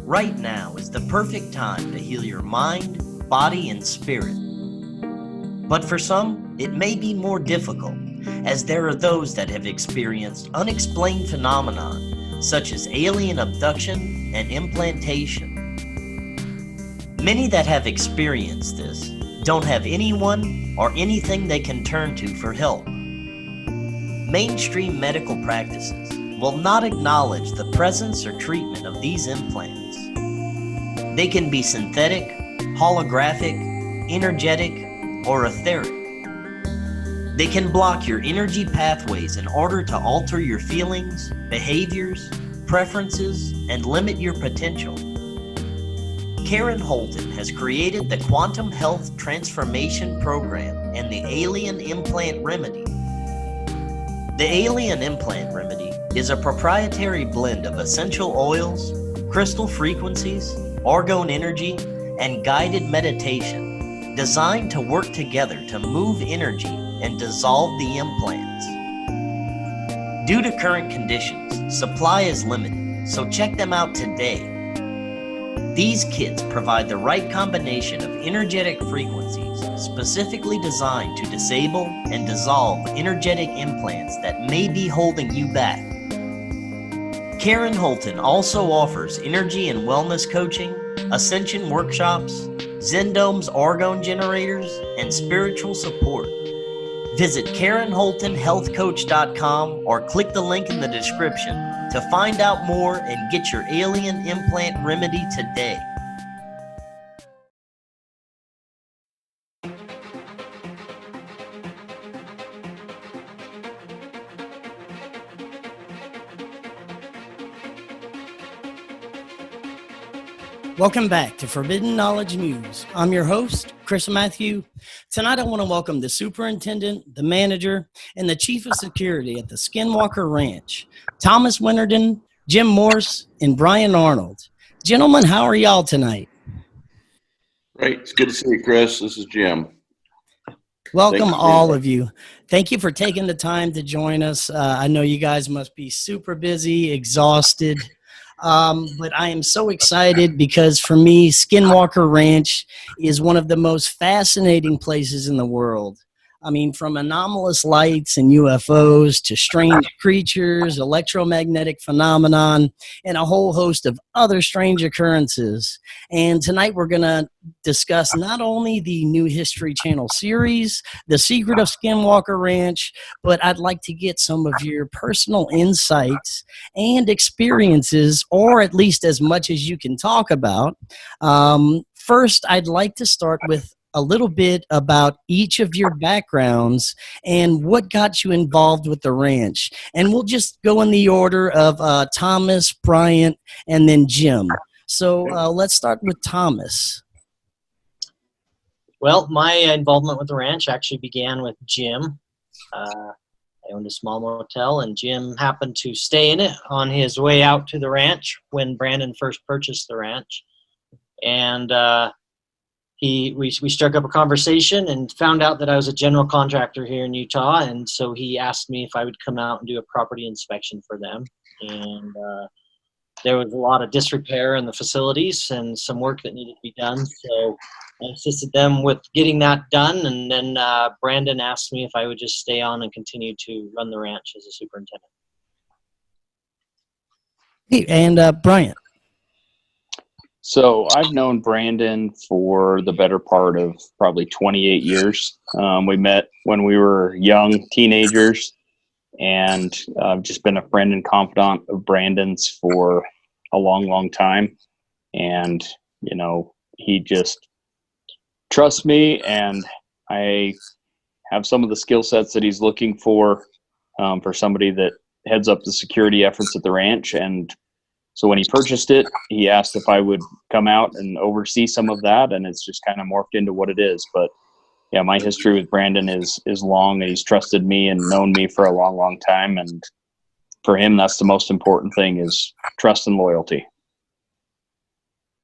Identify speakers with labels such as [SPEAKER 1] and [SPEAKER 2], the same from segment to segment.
[SPEAKER 1] Right now is the perfect time to heal your mind, body, and spirit. But for some, it may be more difficult, as there are those that have experienced unexplained phenomena such as alien abduction and implantation. Many that have experienced this don't have anyone or anything they can turn to for help. Mainstream medical practices will not acknowledge the presence or treatment of these implants. They can be synthetic, holographic, energetic, or etheric. They can block your energy pathways in order to alter your feelings, behaviors, preferences, and limit your potential. Karen Holton has created the Quantum Health Transformation Program and the Alien Implant Remedy. The Alien Implant Remedy is a proprietary blend of essential oils, crystal frequencies, orgone energy, and guided meditation designed to work together to move energy and dissolve the implants. Due to current conditions, supply is limited, so check them out today. These kits provide the right combination of energetic frequencies specifically designed to disable and dissolve energetic implants that may be holding you back. Karen Holton also offers energy and wellness coaching, ascension workshops, Zendome's orgone generators, and spiritual support. Visit KarenHoltonHealthCoach.com or click the link in the description to find out more and get your Alien Implant Remedy today.
[SPEAKER 2] Welcome back to Forbidden Knowledge News. I'm your host, Chris Matthew. Tonight I want to welcome the superintendent, the manager, and the chief of security at the Skinwalker Ranch, Thomas Winterton, Jim Morse, and Bryant Arnold. Gentlemen, how are y'all tonight?
[SPEAKER 3] Great. It's good to see you, Chris. This is Jim.
[SPEAKER 2] Welcome, all of you. Thank you for taking the time to join us. I know you guys must be super busy, exhausted. But I am so excited because for me, Skinwalker Ranch is one of the most fascinating places in the world. I mean, from anomalous lights and UFOs to strange creatures, electromagnetic phenomenon, and a whole host of other strange occurrences. And tonight we're going to discuss not only the new History Channel series, The Secret of Skinwalker Ranch, but I'd like to get some of your personal insights and experiences, or at least as much as you can talk about. First, I'd like to start with a little bit about each of your backgrounds and what got you involved with the ranch. And we'll just go in the order of Thomas, Bryant, and then Jim. So let's start with Thomas.
[SPEAKER 4] Well, my involvement with the ranch actually began with Jim. I owned a small motel, and Jim happened to stay in it on his way out to the ranch when Brandon first purchased the ranch. And we struck up a conversation and found out that I was a general contractor here in Utah, and so he asked me if I would come out and do a property inspection for them. And there was a lot of disrepair in the facilities and some work that needed to be done, so I assisted them with getting that done, and then Brandon asked me if I would just stay on and continue to run the ranch as a superintendent.
[SPEAKER 2] Hey, and Bryant.
[SPEAKER 5] So I've known Brandon for the better part of probably 28 years. We met when we were young teenagers, and I've just been a friend and confidant of Brandon's for a long, long time. And, you know, he just trusts me, and I have some of the skill sets that he's looking for somebody that heads up the security efforts at the ranch. And so when he purchased it, he asked if I would come out and oversee some of that, and it's just kind of morphed into what it is. But yeah, my history with Brandon is long, and he's trusted me and known me for a long, long time. And for him, that's the most important thing, is trust and loyalty.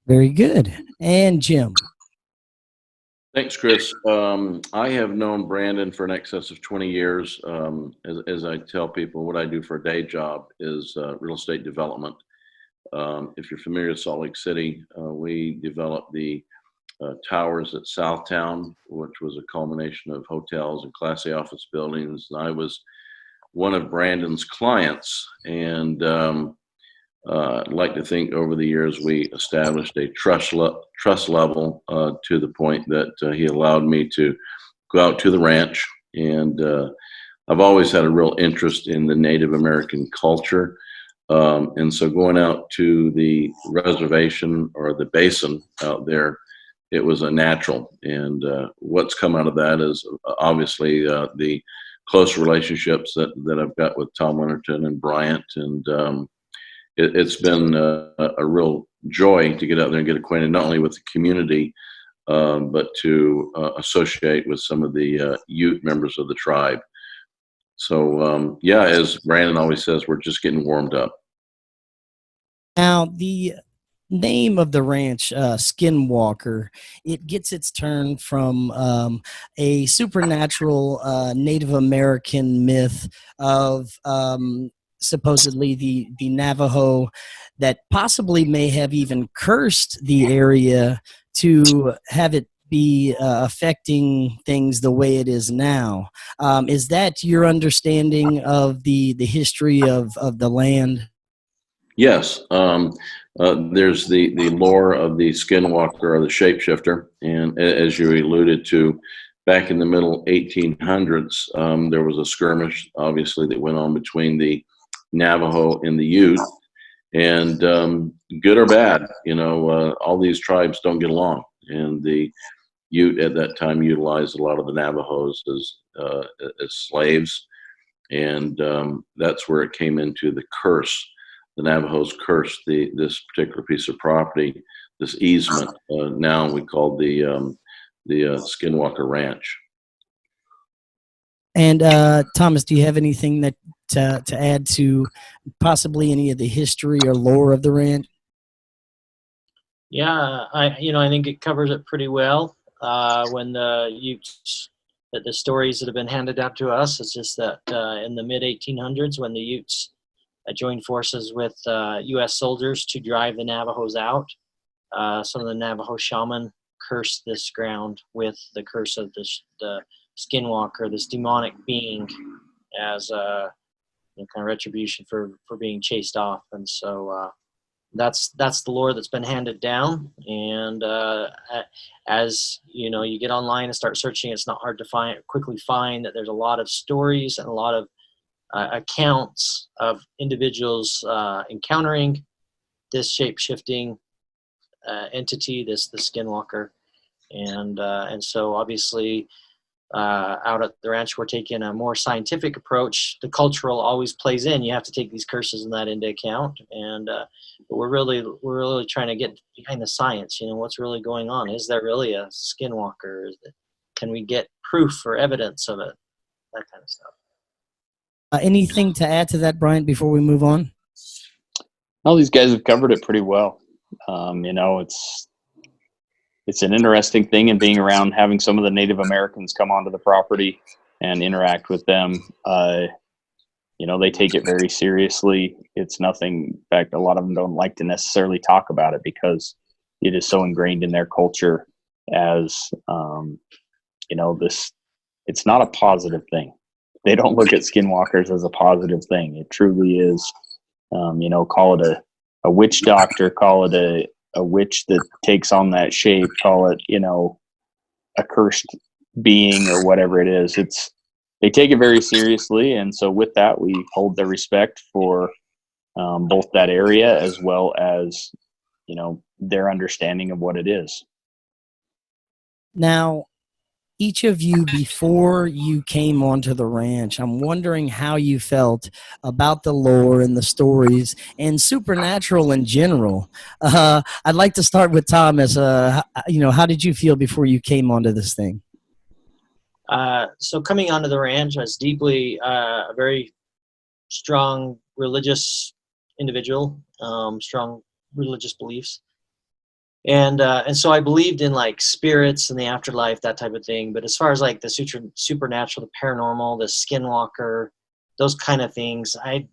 [SPEAKER 2] Very good. And Jim.
[SPEAKER 3] Thanks, Chris. I have known Brandon for in excess of 20 years. As I tell people, what I do for a day job is real estate development. If you're familiar with Salt Lake City, we developed the towers at Southtown, which was a culmination of hotels and Class A office buildings. And I was one of Brandon's clients, and I'd like to think over the years we established a trust level to the point that he allowed me to go out to the ranch. And I've always had a real interest in the Native American culture. And so going out to the reservation or the basin out there, it was a natural. And what's come out of that is obviously the close relationships that I've got with Tom Winterton and Bryant. And it's been a real joy to get out there and get acquainted not only with the community, but to associate with some of the Ute members of the tribe. So, yeah, as Brandon always says, we're just getting warmed up.
[SPEAKER 2] Now, the name of the ranch, Skinwalker, it gets its turn from a supernatural Native American myth of supposedly the Navajo that possibly may have even cursed the area to have it be affecting things the way it is now. Is that your understanding of the history of the land?
[SPEAKER 3] Yes. There's the lore of the Skinwalker or the shapeshifter. And as you alluded to, back in the middle 1800s, there was a skirmish, obviously, that went on between the Navajo and the Ute. And good or bad, all these tribes don't get along. And the Ute at that time utilized a lot of the Navajos as slaves. And that's where it came into the curse. The Navajos cursed this particular piece of property, this easement. Now we call the Skinwalker Ranch.
[SPEAKER 2] And Thomas, do you have anything that to add to possibly any of the history or lore of the ranch?
[SPEAKER 4] Yeah, I think it covers it pretty well. When the Utes, the stories that have been handed down to us, it's just that in the mid 1800s, when the Utes joined forces with U.S. soldiers to drive the Navajos out, some of the Navajo shaman cursed this ground with the curse of the Skinwalker, this demonic being, as a kind of retribution for being chased off. And so that's the lore that's been handed down. And as you get online and start searching, it's not hard to quickly find that there's a lot of stories and a lot of accounts of individuals encountering this shape-shifting entity, the Skinwalker. And so obviously out at the ranch, we're taking a more scientific approach. The cultural always plays in. You have to take these curses and that into account. And but we're really trying to get behind the science. What's really going on? Is there really a Skinwalker? Can we get proof or evidence of it? That kind of stuff.
[SPEAKER 2] Anything to add to that, Bryant, before we move on?
[SPEAKER 5] All these guys have covered it pretty well. It's an interesting thing, and being around, having some of the Native Americans come onto the property and interact with them. They take it very seriously. It's nothing. In fact, a lot of them don't like to necessarily talk about it because it is so ingrained in their culture as, this. It's not a positive thing. They don't look at Skinwalkers as a positive thing. It truly is, call it a witch doctor, call it a witch that takes on that shape, call it, a cursed being or whatever it is. They take it very seriously. And so with that, we hold their respect for both that area as well as, their understanding of what it is.
[SPEAKER 2] Now, each of you, before you came onto the ranch, I'm wondering how you felt about the lore and the stories and supernatural in general. I'd like to start with Thomas. How did you feel before you came onto this thing?
[SPEAKER 4] So coming onto the ranch, I was deeply a very strong religious individual, strong religious beliefs. And so I believed in like spirits and the afterlife, that type of thing. But as far as like the supernatural, the paranormal, the Skinwalker, those kind of things, I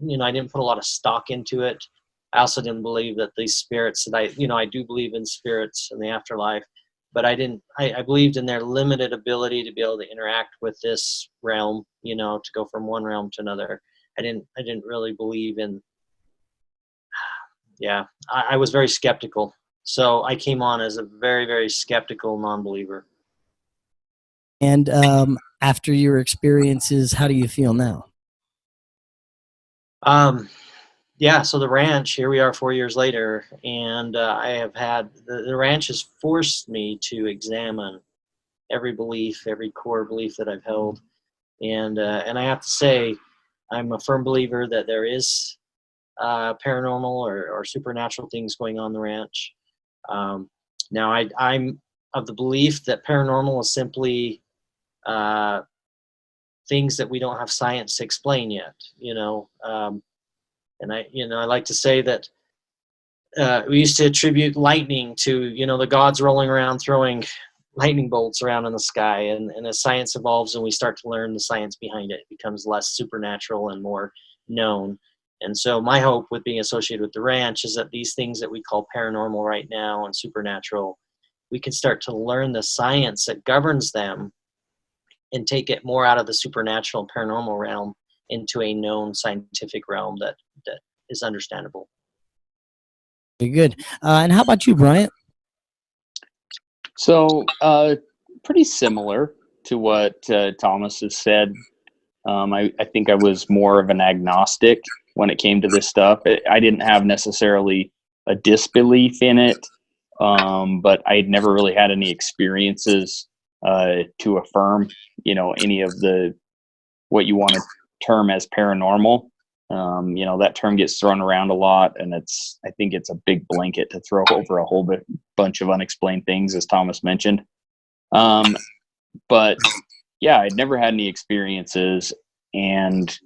[SPEAKER 4] didn't put a lot of stock into it. I also didn't believe that these spirits that I do believe in spirits and the afterlife, but I believed in their limited ability to be able to interact with this realm, to go from one realm to another. I didn't really believe in, I was very skeptical. So I came on as a very, very skeptical non-believer.
[SPEAKER 2] And after your experiences, how do you feel now?
[SPEAKER 4] So the ranch, here we are 4 years later, and I have had, the ranch has forced me to examine every belief, every core belief that I've held. And I have to say, I'm a firm believer that there is paranormal or supernatural things going on the ranch. Now, I'm of the belief that paranormal is simply things that we don't have science to explain yet, and I like to say that we used to attribute lightning to, the gods rolling around throwing lightning bolts around in the sky. And as science evolves and we start to learn the science behind it, it becomes less supernatural and more known. And so my hope with being associated with the ranch is that these things that we call paranormal right now and supernatural, we can start to learn the science that governs them and take it more out of the supernatural and paranormal realm into a known scientific realm that is understandable.
[SPEAKER 2] Very good. And how about you, Bryant?
[SPEAKER 5] So, pretty similar to what Thomas has said. I think I was more of an agnostic when it came to this stuff. I didn't have necessarily a disbelief in it, but I had never really had any experiences to affirm, any of what you want to term as paranormal. That term gets thrown around a lot, and I think it's a big blanket to throw over a whole bunch of unexplained things, as Thomas mentioned. But yeah, I'd never had any experiences. And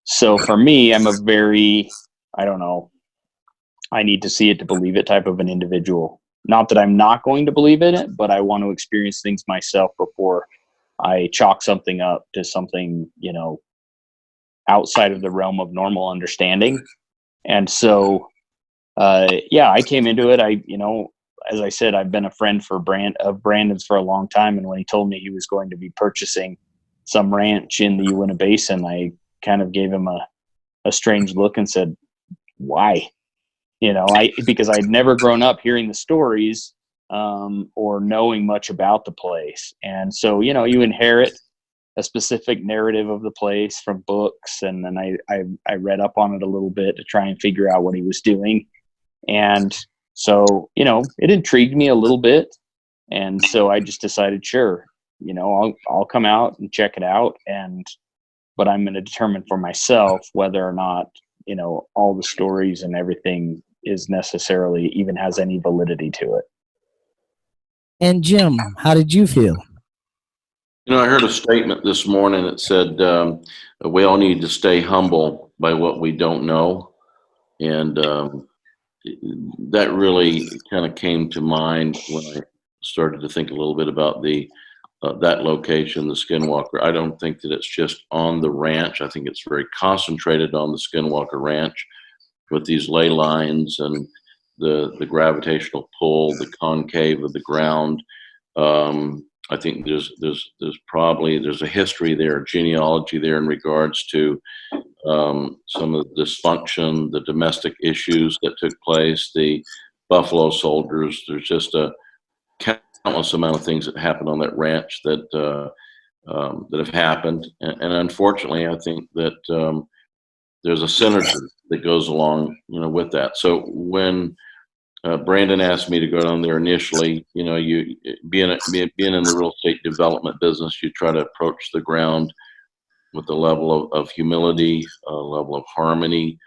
[SPEAKER 5] so for me, I'm a very, I need to see it to believe it type of an individual. Not that I'm not going to believe in it, but I want to experience things myself before I chalk something up to something, outside of the realm of normal understanding. And so, I came into it. As I said, I've been a friend of Brandon's for a long time. And when he told me he was going to be purchasing some ranch in the Uinta Basin, I kind of gave him a strange look and said, why? Because I'd never grown up hearing the stories or knowing much about the place. And so, you inherit a specific narrative of the place from books. And then I read up on it a little bit to try and figure out what he was doing. And so, it intrigued me a little bit. And so I just decided, sure, I'll come out and check it out. But I'm going to determine for myself whether or not, all the stories and everything is necessarily even has any validity to it.
[SPEAKER 2] And Jim, how did you feel?
[SPEAKER 3] I heard a statement this morning that said we all need to stay humble by what we don't know. And that really kind of came to mind when I started to think a little bit about that location, the Skinwalker. I don't think that it's just on the ranch. I think it's very concentrated on the Skinwalker Ranch with these ley lines and the gravitational pull, the concave of the ground. I think there's a history there, a genealogy there in regards to some of the dysfunction, the domestic issues that took place, the Buffalo Soldiers. There's just a countless amount of things that happened on that ranch that have happened, and unfortunately, I think that there's a synergy that goes along, with that. So when Brandon asked me to go down there initially, you being in the real estate development business, you try to approach the ground with a level of humility, a level of harmony.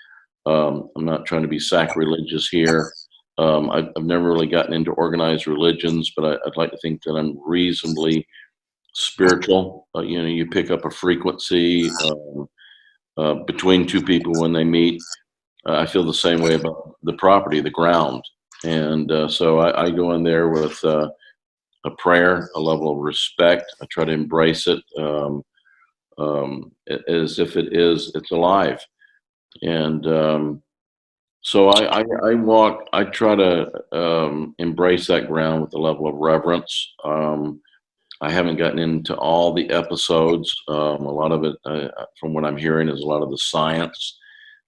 [SPEAKER 3] I'm not trying to be sacrilegious here. I've never really gotten into organized religions, but I'd like to think that I'm reasonably spiritual. You pick up a frequency between two people when they meet. I feel the same way about the property, the ground. And so I go in there with a prayer, a level of respect. I try to embrace it as if it's alive. And So I try to embrace that ground with a level of reverence. I haven't gotten into all the episodes. A lot of it, from what I'm hearing, is a lot of the science.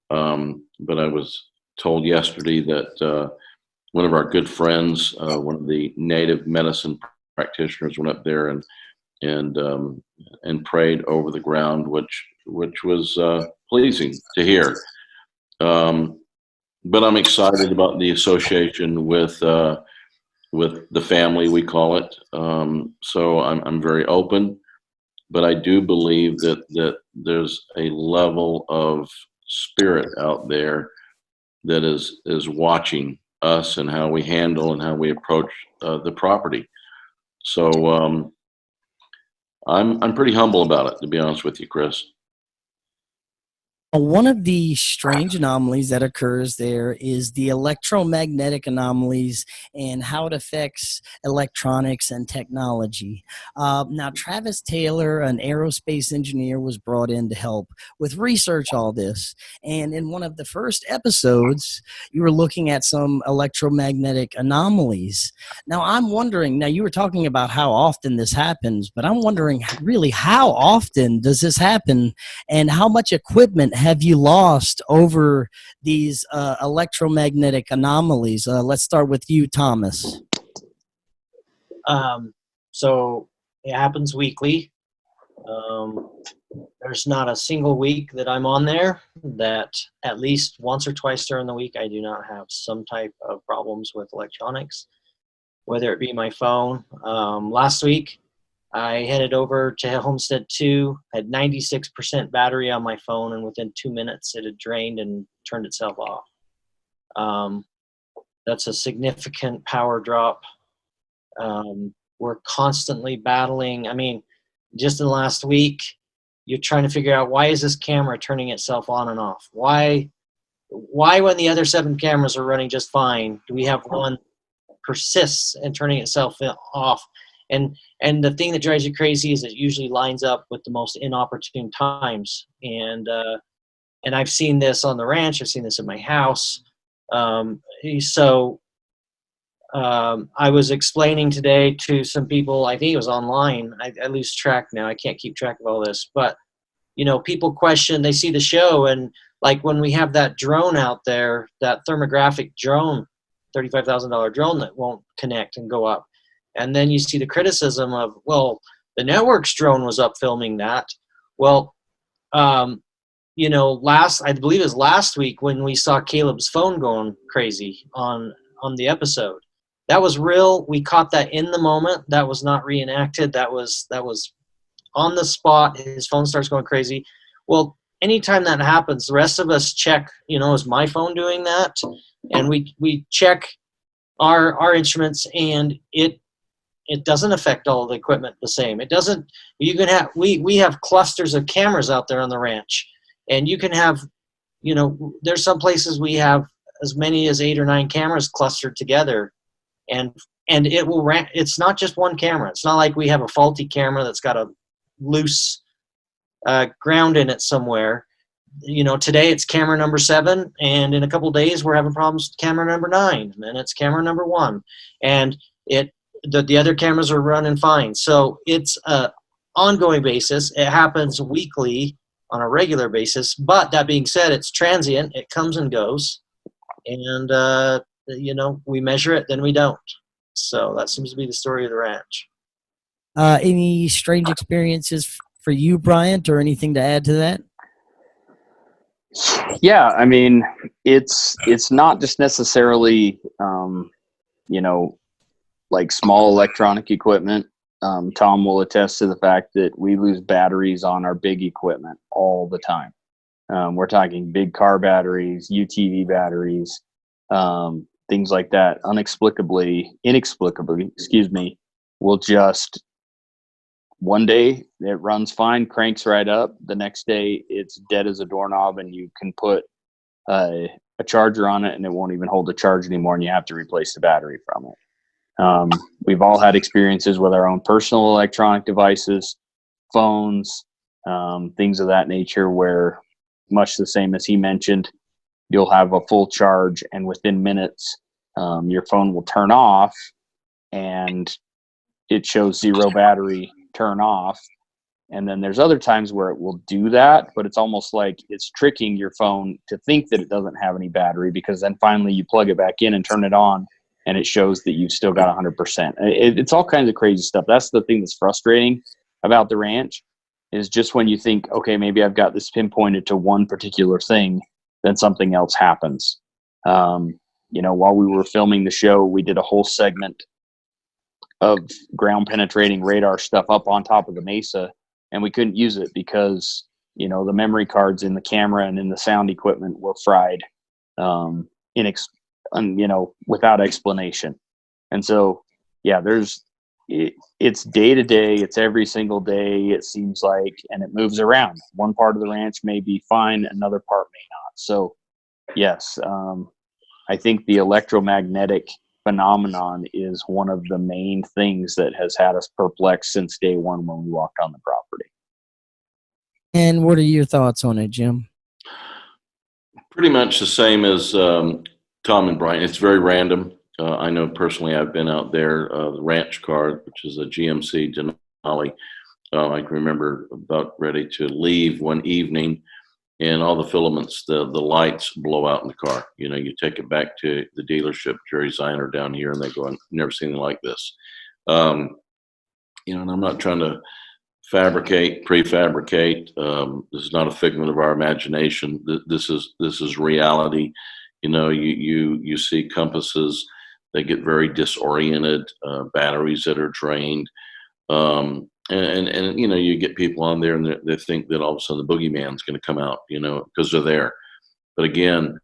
[SPEAKER 3] But I was told yesterday that one of our good friends, one of the native medicine practitioners, went up there and prayed over the ground, which was pleasing to hear. But I'm excited about the association with the family, we call it. So I'm very open, but I do believe that there's a level of spirit out there that is watching us and how we handle and how we approach the property. So I'm pretty humble about it, to be honest with you, Chris.
[SPEAKER 2] One of the strange anomalies that occurs there is the electromagnetic anomalies and how it affects electronics and technology. Now, Travis Taylor, an aerospace engineer, was brought in to help with research all this. And in one of the first episodes, you were looking at some electromagnetic anomalies. Now, I'm wondering, now you were talking about how often this happens, but I'm wondering really how often does this happen, and how much equipment have you lost over these electromagnetic anomalies? Let's start with you, Thomas.
[SPEAKER 4] So it happens weekly. There's not a single week that I'm on there that at least once or twice during the week I do not have some type of problems with electronics, whether it be my phone. Last week I headed over to Homestead 2, had 96% battery on my phone, and within 2 minutes it had drained and turned itself off. That's a significant power drop. We're constantly battling. I mean, just in the last week, you're trying to figure out, why is this camera turning itself on and off? Why when the other 7 cameras are running just fine, do we have one persists and turning itself off? And the thing that drives you crazy is it usually lines up with the most inopportune times. And I've seen this on the ranch. I've seen this in my house. I was explaining today to some people, I think it was online. I lose track now. I can't keep track of all this. But, you know, people question, they see the show, and like when we have that drone out there, that thermographic drone, $35,000 drone that won't connect and go up. And then you see the criticism of, well, the network's drone was up filming that. Well, you know, I believe it was last week when we saw Caleb's phone going crazy on the episode. That was real. We caught that in the moment. That was not reenacted. That was on the spot. His phone starts going crazy. Well, anytime that happens, the rest of us check, you know, is my phone doing that? And we check our instruments, and it doesn't affect all of the equipment the same. It doesn't. You can have we have clusters of cameras out there on the ranch, and you can have, you know, there's some places we have as many as 8 or 9 cameras clustered together, and it will it's not just one camera. It's not like we have a faulty camera that's got a loose ground in it somewhere. You know, today it's camera number 7, and in a couple days we're having problems with camera number 9, and it's camera number 1, and the other cameras are running fine. So it's a ongoing basis. It happens weekly on a regular basis. But that being said, it's transient. It comes and goes, and you know, we measure it, then we don't. So that seems to be the story of the ranch.
[SPEAKER 2] Any strange experiences for you, Bryant, or anything to add to that?
[SPEAKER 5] Yeah, I mean, it's not just necessarily, you know, like small electronic equipment. Tom will attest to the fact that we lose batteries on our big equipment all the time. We're talking big car batteries, UTV batteries, things like that. Inexplicably, will just one day it runs fine, cranks right up. The next day it's dead as a doorknob, and you can put a charger on it and it won't even hold the charge anymore, and you have to replace the battery from it. We've all had experiences with our own personal electronic devices, phones, things of that nature, where much the same as he mentioned, you'll have a full charge, and within minutes, your phone will turn off and it shows 0 battery, turn off. And then there's other times where it will do that, but it's almost like it's tricking your phone to think that it doesn't have any battery, because then finally you plug it back in and turn it on and it shows that you've still got 100%. It's all kinds of crazy stuff. That's the thing that's frustrating about the ranch, is just when you think, okay, maybe I've got this pinpointed to one particular thing, then something else happens. While we were filming the show, we did a whole segment of ground penetrating radar stuff up on top of the mesa, and we couldn't use it because, the memory cards in the camera and in the sound equipment were fried, without explanation. And so, yeah, it's day to day, it's every single day, it seems like, and it moves around. One part of the ranch may be fine, another part may not. So yes, I think the electromagnetic phenomenon is one of the main things that has had us perplexed since day one when we walked on the property.
[SPEAKER 2] And what are your thoughts on it, Jim?
[SPEAKER 3] Pretty much the same as Tom and Bryant. It's very random. I know personally I've been out there, the ranch card, which is a GMC Denali. I can remember about ready to leave one evening, and all the filaments, the lights blow out in the car. You take it back to the dealership, Jerry Ziner down here, and they go, I've never seen anything like this. And I'm not trying to prefabricate. This is not a figment of our imagination. This is reality. You see compasses, they get very disoriented, batteries that are drained. And you get people on there and they think that all of a sudden the boogeyman's going to come out, because they're there. But again,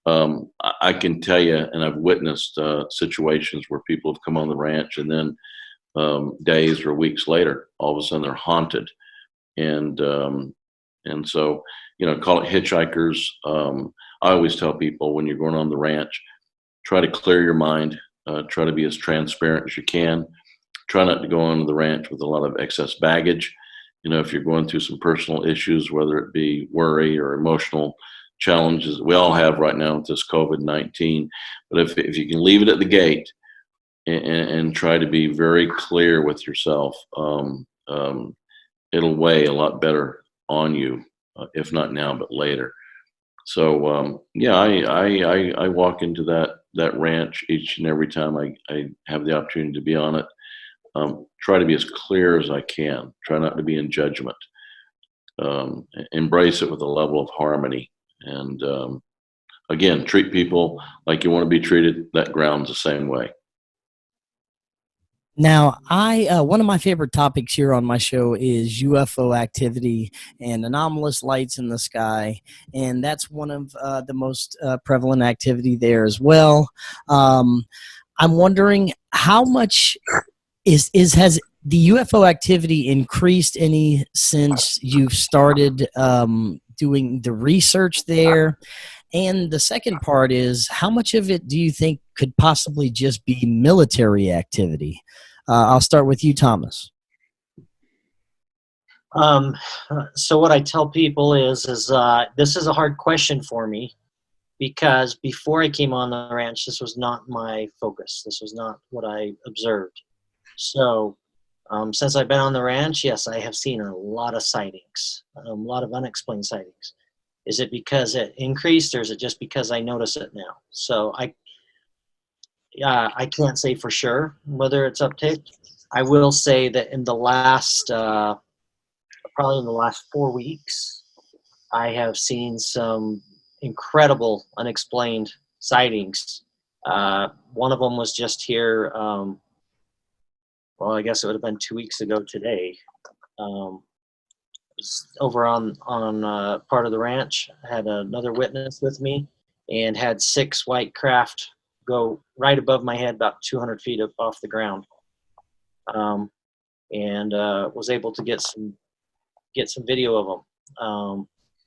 [SPEAKER 3] I can tell you, and I've witnessed situations where people have come on the ranch and then days or weeks later, all of a sudden they're haunted. And so, call it hitchhikers. I always tell people, when you're going on the ranch, try to clear your mind, try to be as transparent as you can. Try not to go onto the ranch with a lot of excess baggage. If you're going through some personal issues, whether it be worry or emotional challenges we all have right now with this COVID-19, but if you can leave it at the gate and try to be very clear with yourself, it'll weigh a lot better on you, if not now, but later. So I walk into that ranch each and every time I have the opportunity to be on it. Try to be as clear as I can. Try not to be in judgment. Embrace it with a level of harmony. And again, treat people like you want to be treated. That ground's the same way.
[SPEAKER 2] Now, one of my favorite topics here on my show is UFO activity and anomalous lights in the sky, and that's one of the most prevalent activity there as well. I'm wondering how much has the UFO activity increased any since you've started doing the research there? And the second part is, how much of it do you think could possibly just be military activity? I'll start with you, Thomas.
[SPEAKER 4] So what I tell people is this is a hard question for me, because before I came on the ranch, this was not my focus. This was not what I observed. So since I've been on the ranch, yes, I have seen a lot of sightings, a lot of unexplained sightings. Is it because it increased, or is it just because I notice it now? So I can't say for sure whether it's upticked. I will say that in the last, probably in the last 4 weeks, I have seen some incredible unexplained sightings. One of them was just here, well, I guess it would have been 2 weeks ago today. Over on part of the ranch, I had another witness with me and had 6 white craft go right above my head, about 200 feet up off the ground, and was able to get some video of them.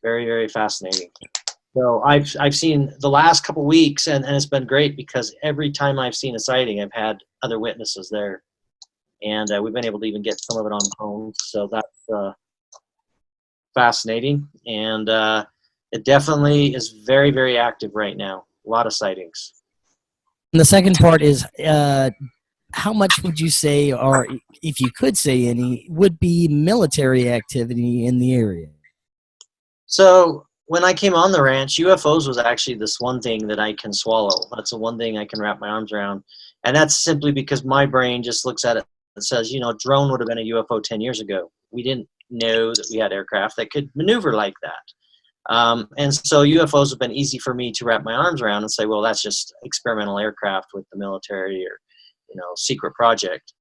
[SPEAKER 4] Very, very fascinating. So I've seen the last couple weeks, and it's been great, because every time I've seen a sighting, I've had other witnesses there, and we've been able to even get some of it on phone. So that's fascinating. And it definitely is very, very active right now. A lot of sightings.
[SPEAKER 2] And the second part is, how much would you say, or if you could say any, would be military activity in the area?
[SPEAKER 4] So when I came on the ranch, UFOs was actually this one thing that I can swallow. That's the one thing I can wrap my arms around. And that's simply because my brain just looks at it and says, you know, drone would have been a UFO 10 years ago. We didn't know that we had aircraft that could maneuver like that. And so UFOs have been easy for me to wrap my arms around and say, well, that's just experimental aircraft with the military or, you know, secret project.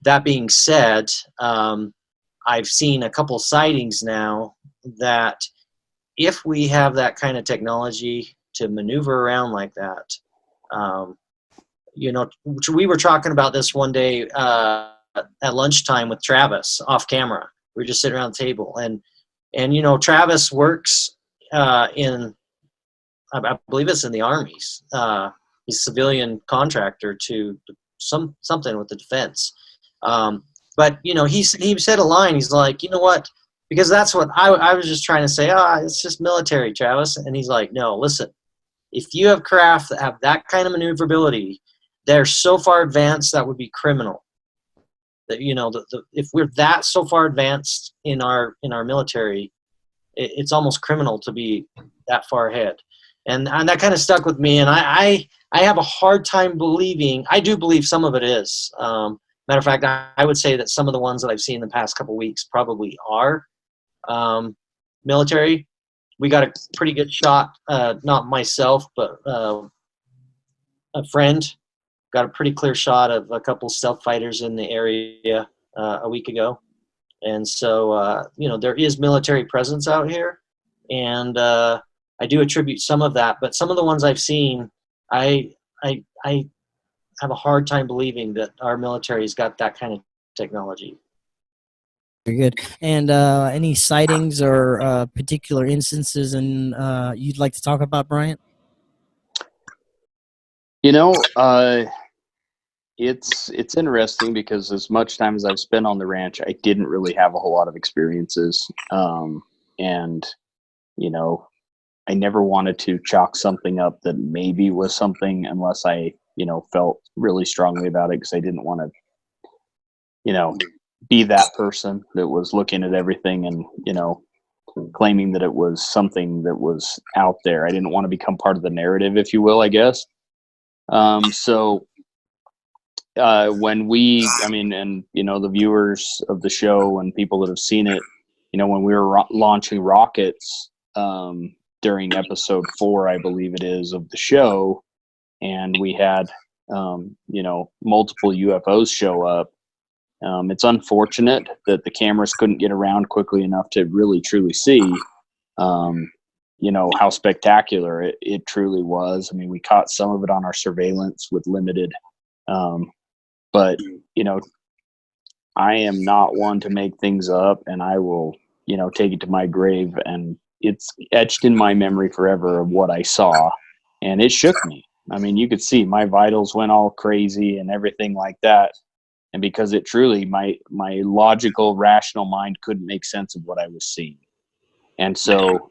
[SPEAKER 4] That being said, I've seen a couple sightings now that if we have that kind of technology to maneuver around like that, you know, we were talking about this one day at lunchtime with Travis off camera. We were just sitting around the table, and you know, Travis works in, I believe it's in the armies. He's a civilian contractor to something with the defense. But you know, he said a line. He's like, you know what? Because that's what I was just trying to say. It's just military, Travis. And he's like, no, listen. If you have craft that have that kind of maneuverability, they're so far advanced that would be criminal. That, you know, if we're that so far advanced in our military, it's almost criminal to be that far ahead. And that kind of stuck with me. And I have a hard time believing. I do believe some of it is. Matter of fact, I would say that some of the ones that I've seen in the past couple of weeks probably are military. We got a pretty good shot, not myself, but a friend got a pretty clear shot of a couple stealth fighters in the area a week ago. And so, you know, there is military presence out here, and I do attribute some of that. But some of the ones I've seen, I have a hard time believing that our military's got that kind of technology.
[SPEAKER 2] Very good. And any sightings or particular instances you'd like to talk about, Bryant?
[SPEAKER 5] You know, it's interesting because as much time as I've spent on the ranch, I didn't really have a whole lot of experiences. And, you know, I never wanted to chalk something up that maybe was something unless I, you know, felt really strongly about it, because I didn't want to, you know, be that person that was looking at everything and, you know, claiming that it was something that was out there. I didn't want to become part of the narrative, if you will, I guess. So when and, you know, the viewers of the show and people that have seen it, you know, when we were launching rockets during episode 4, I believe it is, of the show, and we had, you know, multiple UFOs show up. It's unfortunate that the cameras couldn't get around quickly enough to really truly see, you know, how spectacular it truly was. I mean, we caught some of it on our surveillance with limited, but, you know, I am not one to make things up, and I will, you know, take it to my grave, and it's etched in my memory forever of what I saw, and it shook me. I mean, you could see my vitals went all crazy and everything like that. And because it truly, my logical, rational mind couldn't make sense of what I was seeing. And so,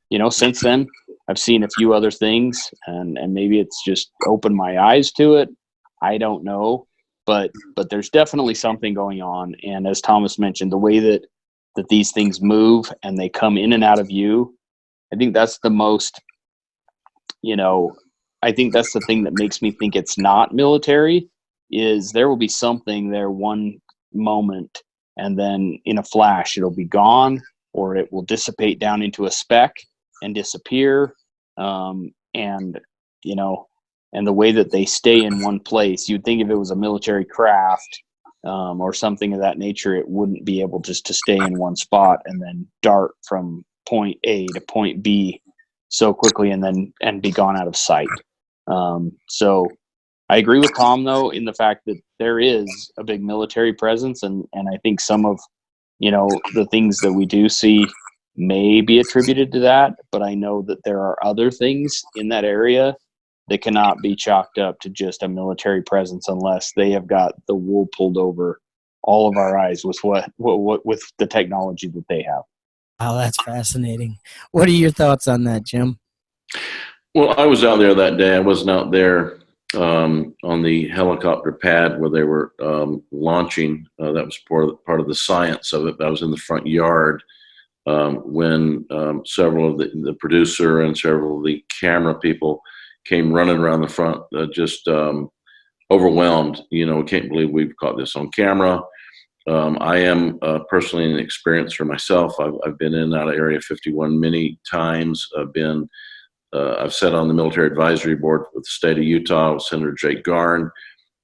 [SPEAKER 5] you know, since then, I've seen a few other things, and maybe it's just opened my eyes to it. I don't know, but there's definitely something going on. And as Thomas mentioned, the way that these things move and they come in and out of you, I think that's the most, you know, I think that's the thing that makes me think it's not military. Is there will be something there one moment, and then in a flash it'll be gone, or it will dissipate down into a speck and disappear. And, you know, and the way that they stay in one place, you'd think if it was a military craft or something of that nature, it wouldn't be able just to stay in one spot and then dart from point A to point B so quickly and be gone out of sight. So I agree with Tom, though, in the fact that there is a big military presence, and I think some of, you know, the things that we do see may be attributed to that, but I know that there are other things in that area that cannot be chalked up to just a military presence unless they have got the wool pulled over all of our eyes with what with the technology that they have.
[SPEAKER 2] Oh, that's fascinating. What are your thoughts on that, Jim?
[SPEAKER 3] Well, I was out there that day. I wasn't out there on the helicopter pad where they were launching. That was part of the science of it. I was in the front yard when several of the producer and several of the camera people came running around the front, just overwhelmed. Can't believe we've caught this on camera. I am personally an experience for myself. I've been in and out of Area 51 many times. I've sat on the military advisory board with the state of Utah with Senator Jake Garn.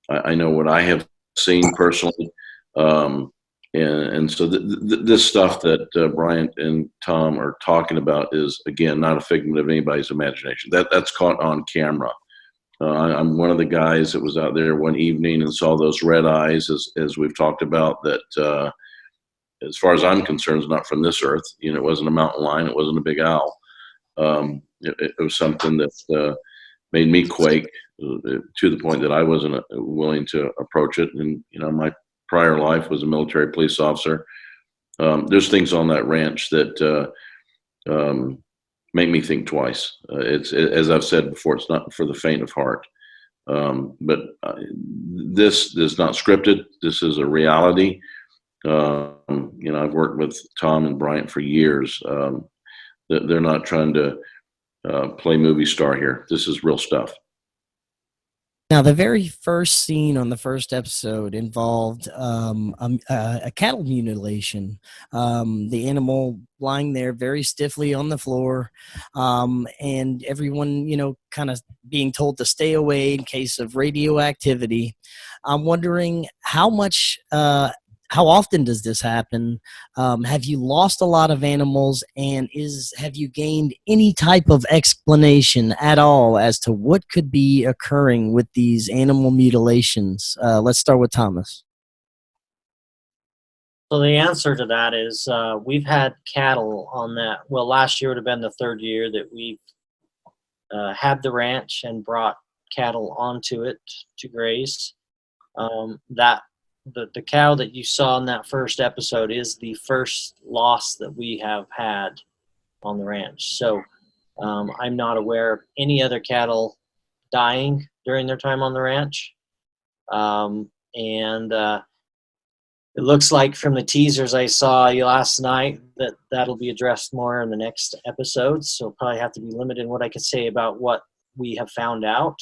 [SPEAKER 3] I know what I have seen personally. And so this stuff that Bryant and Tom are talking about is, again, not a figment of anybody's imagination. That's caught on camera. I'm one of the guys that was out there one evening and saw those red eyes, as we've talked about, that as far as I'm concerned, is not from this earth. It wasn't a mountain lion. It wasn't a big owl. It was something that made me quake to the point that I wasn't willing to approach it. And, my prior life was a military police officer. There's things on that ranch that make me think twice. It's, as I've said before, it's not for the faint of heart. But this is not scripted. This is a reality. I've worked with Tom and Bryant for years. They're not trying to play movie star here. This is real stuff.
[SPEAKER 2] Now, the very first scene on the first episode involved a cattle mutilation. The animal lying there very stiffly on the floor, and everyone, kind of being told to stay away in case of radioactivity. I'm wondering how often does this happen? Have you lost a lot of animals, and have you gained any type of explanation at all as to what could be occurring with these animal mutilations? Let's start with Thomas.
[SPEAKER 4] So the answer to that is we've had cattle on that. Well, last year would have been the third year that we've had the ranch and brought cattle onto it to graze. The cow that you saw in that first episode is the first loss that we have had on the ranch. So I'm not aware of any other cattle dying during their time on the ranch. It looks like from the teasers I saw last night that'll be addressed more in the next episodes. So probably have to be limited in what I could say about what we have found out.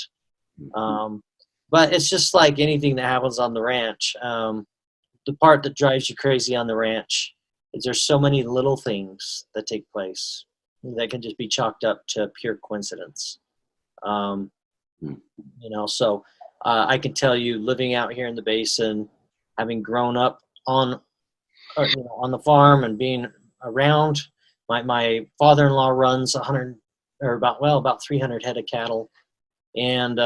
[SPEAKER 4] But it's just like anything that happens on the ranch. The part that drives you crazy on the ranch is there's so many little things that take place that can just be chalked up to pure coincidence. So I can tell you, living out here in the basin, having grown up on the farm and being around, my father-in-law runs about 300 head of cattle, and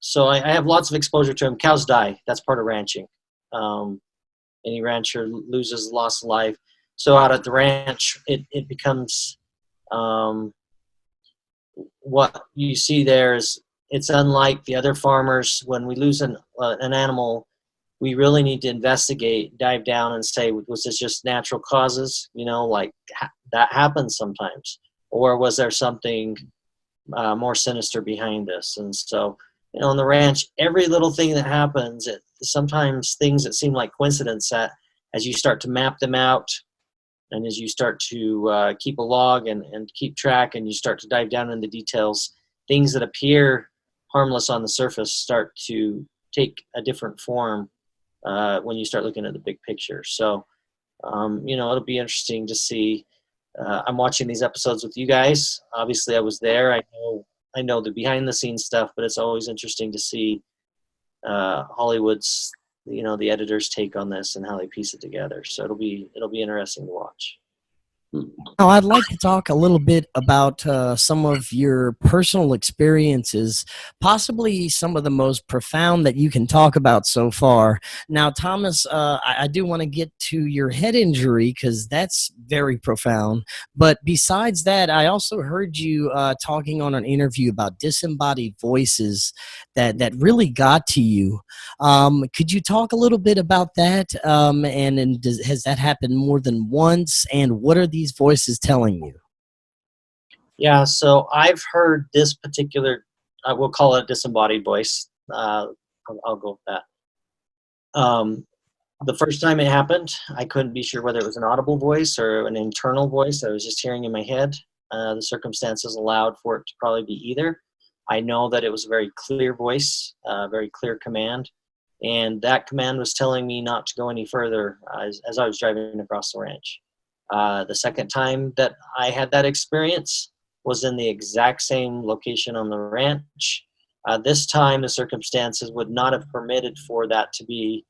[SPEAKER 4] so I have lots of exposure to them. Cows die. That's part of ranching. Any rancher loses loss of life. So out at the ranch, it becomes what you see there is it's unlike the other farmers. When we lose an animal, we really need to investigate, dive down and say, was this just natural causes? That happens sometimes. Or was there something more sinister behind this? And so, on the ranch, every little thing that happens, sometimes things that seem like coincidence, that as you start to map them out and as you start to keep a log and keep track and you start to dive down in the details, things that appear harmless on the surface start to take a different form when you start looking at the big picture. So, it'll be interesting to see. I'm watching these episodes with you guys. Obviously, I was there. I know the behind the scenes stuff, but it's always interesting to see Hollywood's, the editor's take on this and how they piece it together. So it'll be interesting to watch.
[SPEAKER 2] Now, I'd like to talk a little bit about some of your personal experiences, possibly some of the most profound that you can talk about so far. Now, Thomas, I do want to get to your head injury because that's very profound. But besides that, I also heard you talking on an interview about disembodied voices that really got to you. Could you talk a little bit about that? And has that happened more than once? And what are the these voices telling you?
[SPEAKER 4] Yeah, so I've heard this particular, we'll call it disembodied voice. I'll go with that. The first time it happened, I couldn't be sure whether it was an audible voice or an internal voice I was just hearing in my head. The circumstances allowed for it to probably be either. I know that it was a very clear voice, very clear command, and that command was telling me not to go any further as I was driving across the ranch. The second time that I had that experience was in the exact same location on the ranch. This time, the circumstances would not have permitted for that to be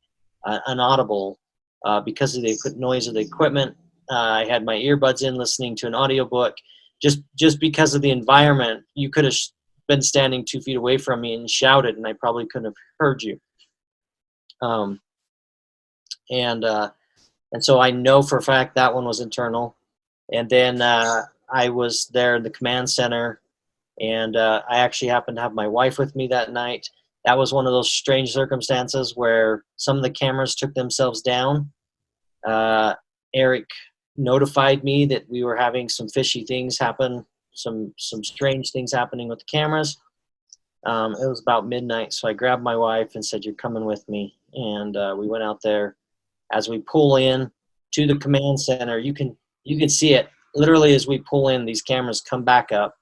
[SPEAKER 4] inaudible because of the noise of the equipment. I had my earbuds in listening to an audiobook. Just because of the environment, you could have been standing 2 feet away from me and shouted, and I probably couldn't have heard you. And so I know for a fact that one was internal. And then I was there in the command center, and I actually happened to have my wife with me that night. That was one of those strange circumstances where some of the cameras took themselves down. Eric notified me that we were having some fishy things happen, some strange things happening with the cameras. It was about midnight, so I grabbed my wife and said, "You're coming with me." And we went out there. As we pull in to the command center, you can see it literally as we pull in. These cameras come back up,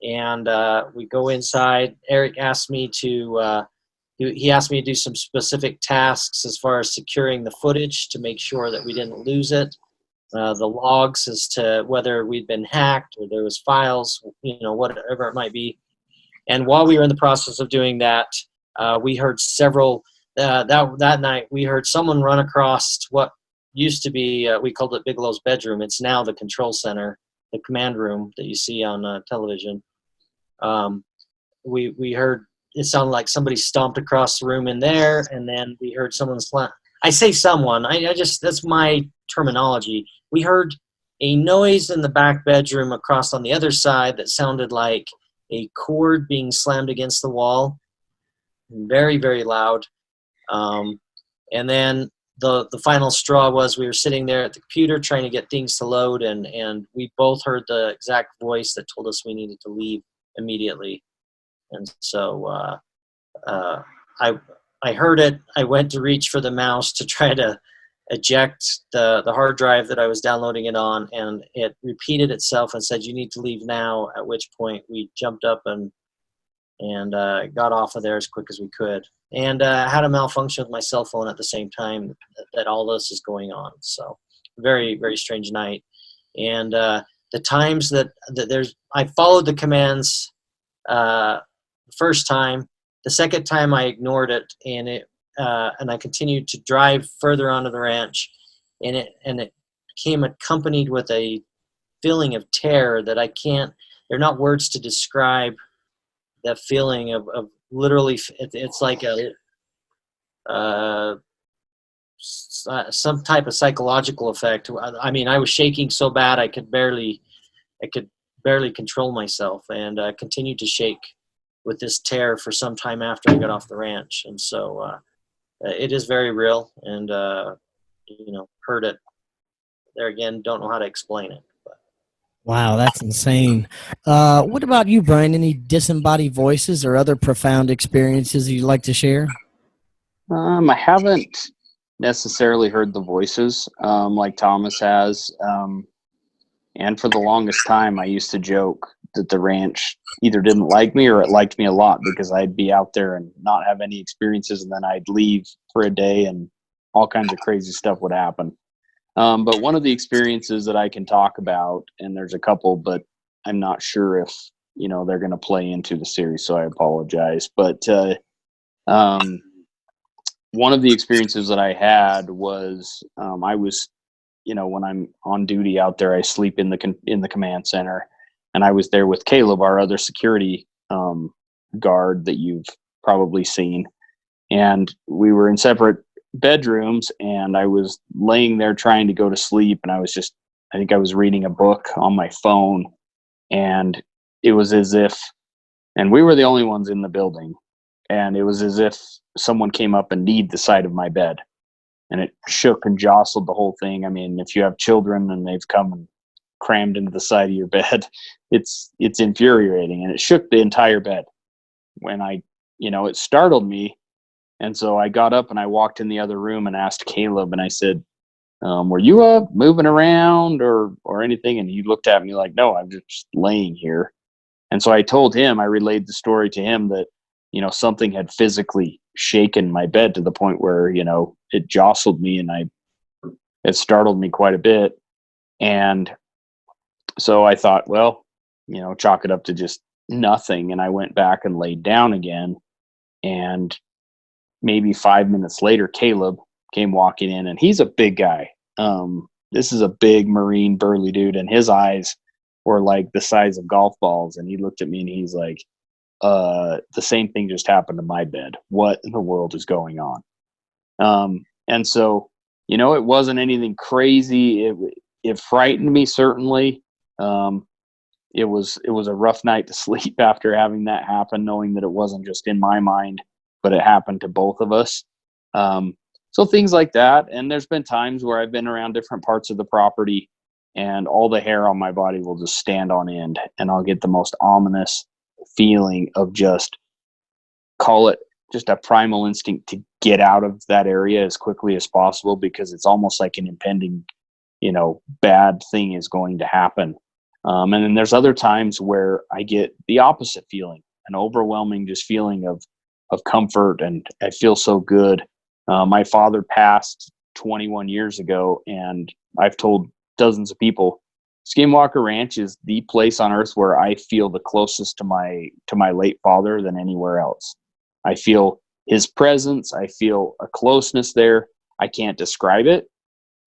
[SPEAKER 4] and we go inside. Eric asked me to do some specific tasks as far as securing the footage to make sure that we didn't lose it. The logs as to whether we'd been hacked or there was files, whatever it might be. And while we were in the process of doing that, we heard several. That night, we heard someone run across what used to be, we called it Bigelow's bedroom. It's now the control center, the command room that you see on television. We heard, it sounded like somebody stomped across the room in there, and then we heard someone slam. I say someone, that's my terminology. We heard a noise in the back bedroom across on the other side that sounded like a cord being slammed against the wall. Very, very loud. And then the final straw was we were sitting there at the computer trying to get things to load, and we both heard the exact voice that told us we needed to leave immediately. And so I heard it. I went to reach for the mouse to try to eject the hard drive that I was downloading it on, and it repeated itself and said, "You need to leave now," at which point we jumped up and got off of there as quick as we could. And had a malfunction with my cell phone at the same time that all this is going on. So very, very strange night. And the times that I followed the commands the first time. The second time I ignored it, and I continued to drive further onto the ranch, and it came accompanied with a feeling of terror that they're not words to describe. That feeling of literally, it's like some type of psychological effect. I mean, I was shaking so bad I could barely control myself, and continued to shake with this terror for some time after I got off the ranch. And so it is very real, and heard it there again. Don't know how to explain it.
[SPEAKER 2] Wow, that's insane. What about you, Brian? Any disembodied voices or other profound experiences you'd like to share?
[SPEAKER 5] I haven't necessarily heard the voices like Thomas has. And for the longest time, I used to joke that the ranch either didn't like me or it liked me a lot, because I'd be out there and not have any experiences, and then I'd leave for a day and all kinds of crazy stuff would happen. But one of the experiences that I can talk about, and there's a couple, but I'm not sure if, they're going to play into the series, so I apologize. But one of the experiences that I had was I was, when I'm on duty out there, I sleep in the command center, and I was there with Caleb, our other security guard that you've probably seen, and we were in separate bedrooms, and I was laying there trying to go to sleep, and I think I was reading a book on my phone, and it was as if, and we were the only ones in the building, and it was as if someone came up and kneed the side of my bed. and it shook and jostled the whole thing. I mean, if you have children and they've come and crammed into the side of your bed, it's infuriating, and it shook the entire bed. When it startled me, and so I got up and I walked in the other room and asked Caleb, and I said, were you up moving around or anything? And he looked at me like, no, I'm just laying here. And so I told him, I relayed the story to him that, something had physically shaken my bed to the point where, it jostled me, and it startled me quite a bit. And so I thought, well, chalk it up to just nothing. And I went back and laid down again. And maybe 5 minutes later, Caleb came walking in, and he's a big guy. This is a big Marine burly dude, and his eyes were like the size of golf balls. And he looked at me and he's like, the same thing just happened to my bed. What in the world is going on? And so, it wasn't anything crazy. It frightened me, certainly. It was a rough night to sleep after having that happen, knowing that it wasn't just in my mind, but it happened to both of us. So things like that. And there's been times where I've been around different parts of the property, and all the hair on my body will just stand on end, and I'll get the most ominous feeling of just, call it just a primal instinct to get out of that area as quickly as possible, because it's almost like an impending, bad thing is going to happen. And then there's other times where I get the opposite feeling, an overwhelming just feeling of comfort, and I feel so good. My father passed 21 years ago, and I've told dozens of people, Skinwalker Ranch is the place on earth where I feel the closest to my late father than anywhere else. I feel his presence. I feel a closeness there. I can't describe it.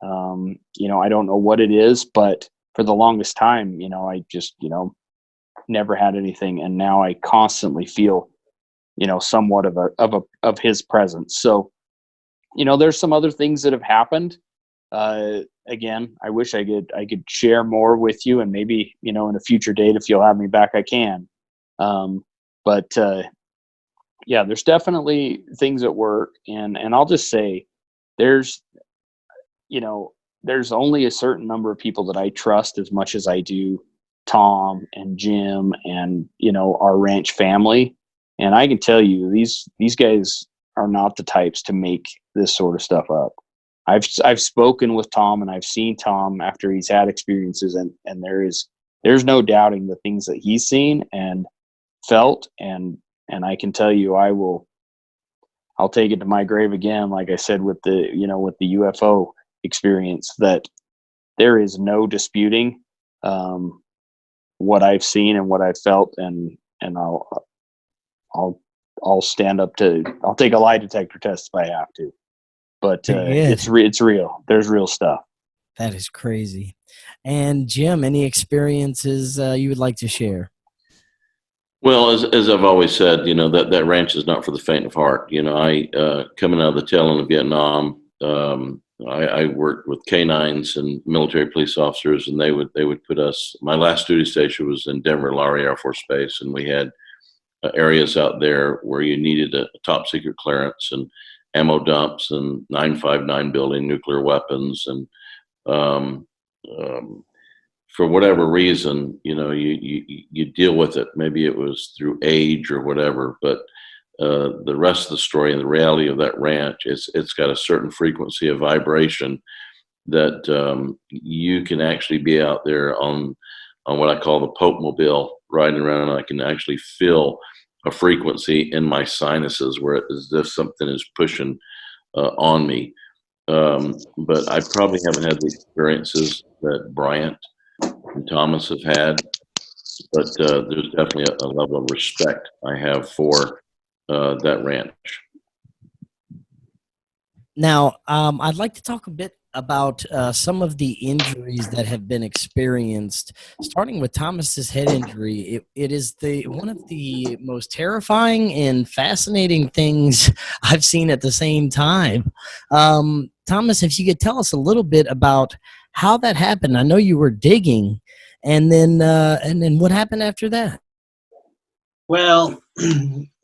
[SPEAKER 5] I don't know what it is, but for the longest time, I just, never had anything. And now I constantly feel, somewhat of his presence. So, there's some other things that have happened. Again, I wish I could share more with you, and maybe, in a future date, if you'll have me back, I can. But there's definitely things at work, and I'll just say there's only a certain number of people that I trust as much as I do Tom and Jim and, our ranch family. And I can tell you, these guys are not the types to make this sort of stuff up. I've spoken with Tom, and I've seen Tom after he's had experiences, and there's no doubting the things that he's seen and felt, and I can tell you, I'll take it to my grave again, like I said with the UFO experience, that there is no disputing what I've seen and what I've felt, and I'll stand up to, I'll take a lie detector test if I have to. But it's real. There's real stuff.
[SPEAKER 2] That is crazy. And Jim, any experiences you would like to share?
[SPEAKER 3] Well, as I've always said, that ranch is not for the faint of heart. I coming out of the tail end of Vietnam, I worked with canines and military police officers, and they would put us. My last duty station was in Denver-Lowry Air Force Base, and we had areas out there where you needed a top secret clearance, and ammo dumps, and 959 building, nuclear weapons, and for whatever reason, you deal with it. Maybe it was through age or whatever, but the rest of the story and the reality of that ranch, it's got a certain frequency of vibration that you can actually be out there on what I call the Pope Mobile, riding around, and I can actually feel a frequency in my sinuses where it's as if something is pushing on me. But I probably haven't had the experiences that Bryant and Thomas have had, but there's definitely a level of respect I have for that ranch.
[SPEAKER 2] Now, I'd like to talk a bit about some of the injuries that have been experienced, starting with Thomas's head injury. It is one of the most terrifying and fascinating things I've seen at the same time. Thomas, if you could tell us a little bit about how that happened. I know you were digging, and then what happened after that?
[SPEAKER 4] Well,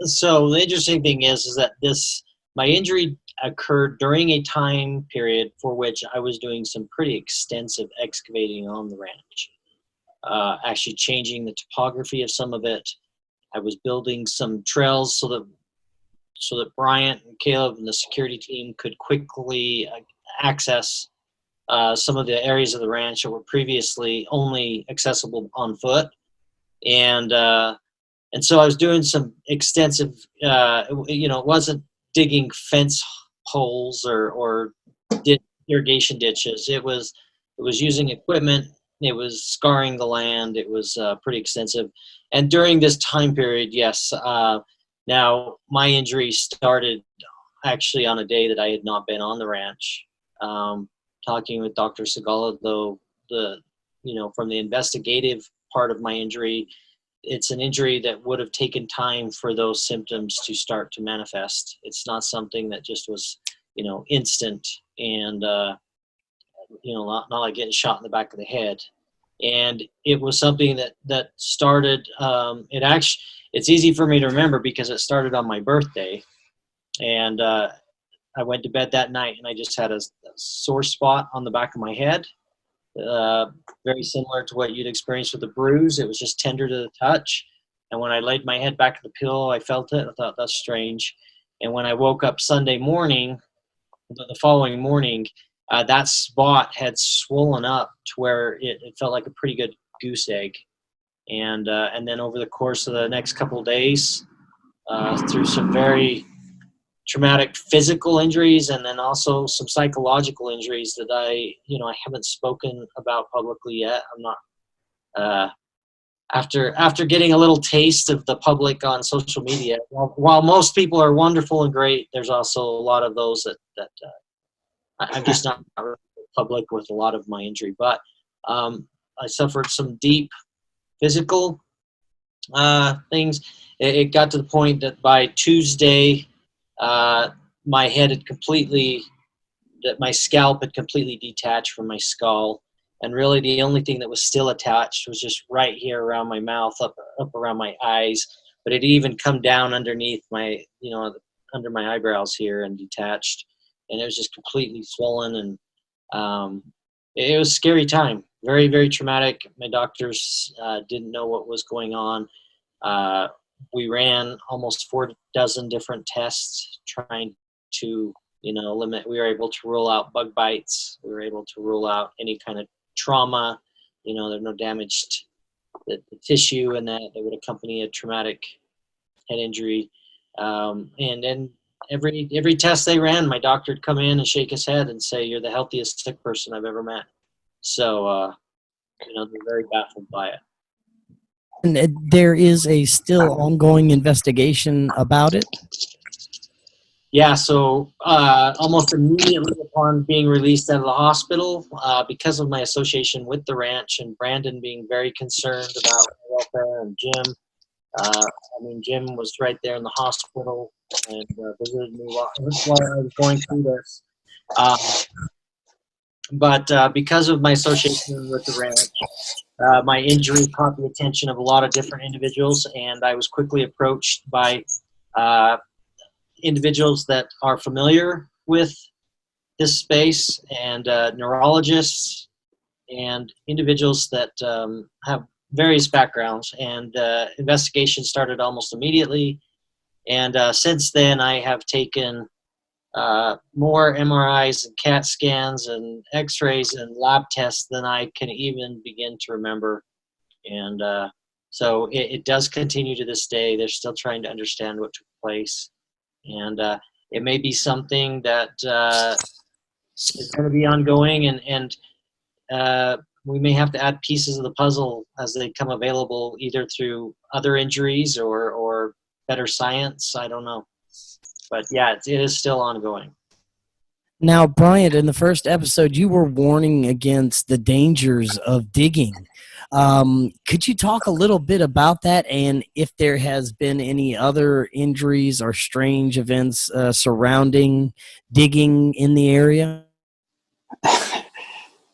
[SPEAKER 4] so the interesting thing is that my injury occurred during a time period for which I was doing some pretty extensive excavating on the ranch, actually changing the topography of some of it. I was building some trails so that Bryant and Caleb and the security team could quickly access some of the areas of the ranch that were previously only accessible on foot. And so I was doing some extensive, it wasn't digging fence holes or irrigation ditches. It was using equipment. It was scarring the land. It was pretty extensive. And during this time period, yes, now my injury started actually on a day that I had not been on the ranch. Talking with Dr. Segala, though, from the investigative part of my injury, it's an injury that would have taken time for those symptoms to start to manifest. It's not something that just was, instant and, not like getting shot in the back of the head. And it was something that started, it's easy for me to remember because it started on my birthday. And I went to bed that night and I just had a sore spot on the back of my head. Very similar to what you'd experienced with a bruise. It was just tender to the touch. And when I laid my head back in the pillow, I felt it. I thought, that's strange. And when I woke up Sunday morning, the following morning, that spot had swollen up to where it felt like a pretty good goose egg. And then over the course of the next couple of days, through some very traumatic physical injuries and then also some psychological injuries that I haven't spoken about publicly yet. I'm not after getting a little taste of the public on social media. While most people are wonderful and great, there's also a lot of those that I'm just not really public with a lot of my injury. But I suffered some deep physical things. It got to the point that by Tuesday, my scalp had completely detached from my skull, and really the only thing that was still attached was just right here around my mouth, up around my eyes. But it even come down underneath my, under my eyebrows here and detached, and it was just completely swollen. And it was a scary time, very, very traumatic. My doctors didn't know what was going on. We ran almost 4 dozen different tests trying to, limit. We were able to rule out bug bites. We were able to rule out any kind of trauma. There's no damage to the tissue and that would accompany a traumatic head injury. And then every test they ran, my doctor would come in and shake his head and say, "You're the healthiest sick person I've ever met." So, they're very baffled by it.
[SPEAKER 2] And there is a still ongoing investigation about it?
[SPEAKER 4] Yeah, so almost immediately upon being released out of the hospital, because of my association with the ranch and Brandon being very concerned about my welfare, and Jim, Jim was right there in the hospital and visited me while I was going through this. But because of my association with the ranch, my injury caught the attention of a lot of different individuals, and I was quickly approached by individuals that are familiar with this space, and neurologists and individuals that have various backgrounds. And investigation started almost immediately. And since then, I have taken more MRIs and CAT scans and X-rays and lab tests than I can even begin to remember. And so it does continue to this day. They're still trying to understand what took place. And it may be something that is going to be ongoing, and we may have to add pieces of the puzzle as they come available, either through other injuries or better science. I don't know. But yeah, it is still ongoing.
[SPEAKER 2] Now, Bryant, in the first episode, you were warning against the dangers of digging. Could you talk a little bit about that, and if there has been any other injuries or strange events surrounding digging in the area?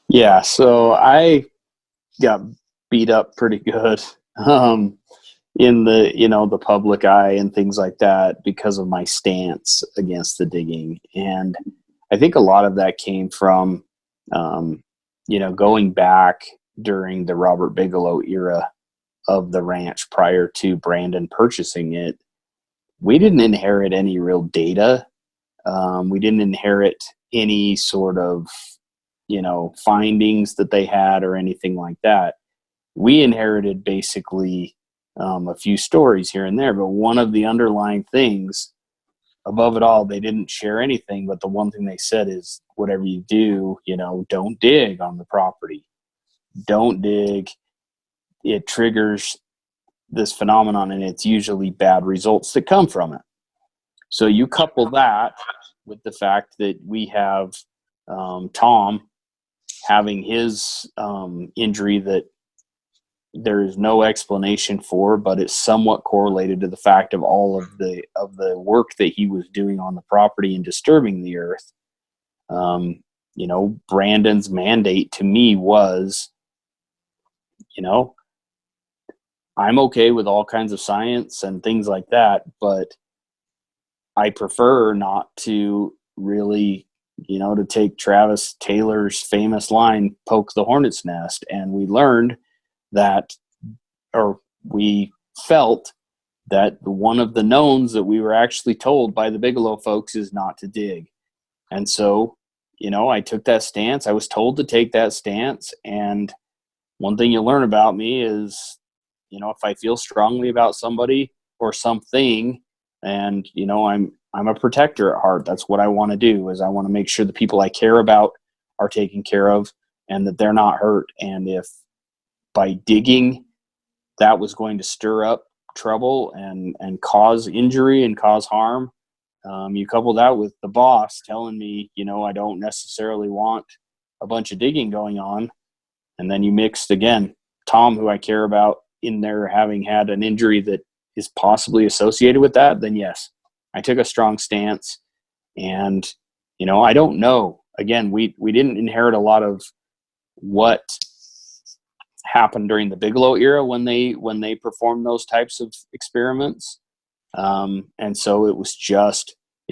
[SPEAKER 5] Yeah, so I got beat up pretty good. in the, the public eye and things like that because of my stance against the digging. And I think a lot of that came from, going back during the Robert Bigelow era of the ranch prior to Brandon purchasing it. We didn't inherit any real data. We didn't inherit any sort of, findings that they had or anything like that. We inherited basically a few stories here and there, but one of the underlying things above it all, they didn't share anything, but the one thing they said is, whatever you do, don't dig on the property. Don't dig. It triggers this phenomenon, and it's usually bad results that come from it. So you couple that with the fact that we have Tom having his injury that there is no explanation for, but it's somewhat correlated to the fact of all of the work that he was doing on the property and disturbing the earth. Brandon's mandate to me was, I'm okay with all kinds of science and things like that, but I prefer not to really, to take Travis Taylor's famous line, poke the hornet's nest. And we learned that, or we felt that one of the knowns that we were actually told by the Bigelow folks is not to dig. And so, I took that stance. I was told to take that stance. And one thing you learn about me is, if I feel strongly about somebody or something, and, I'm a protector at heart. That's what I want to do, is I want to make sure the people I care about are taken care of and that they're not hurt. And if by digging that was going to stir up trouble and cause injury and cause harm, you couple that with the boss telling me, I don't necessarily want a bunch of digging going on. And then you mixed, again, Tom, who I care about, in there having had an injury that is possibly associated with that, then yes, I took a strong stance. And, I don't know. Again, we didn't inherit a lot of what happened during the Bigelow era when they performed those types of experiments. And so it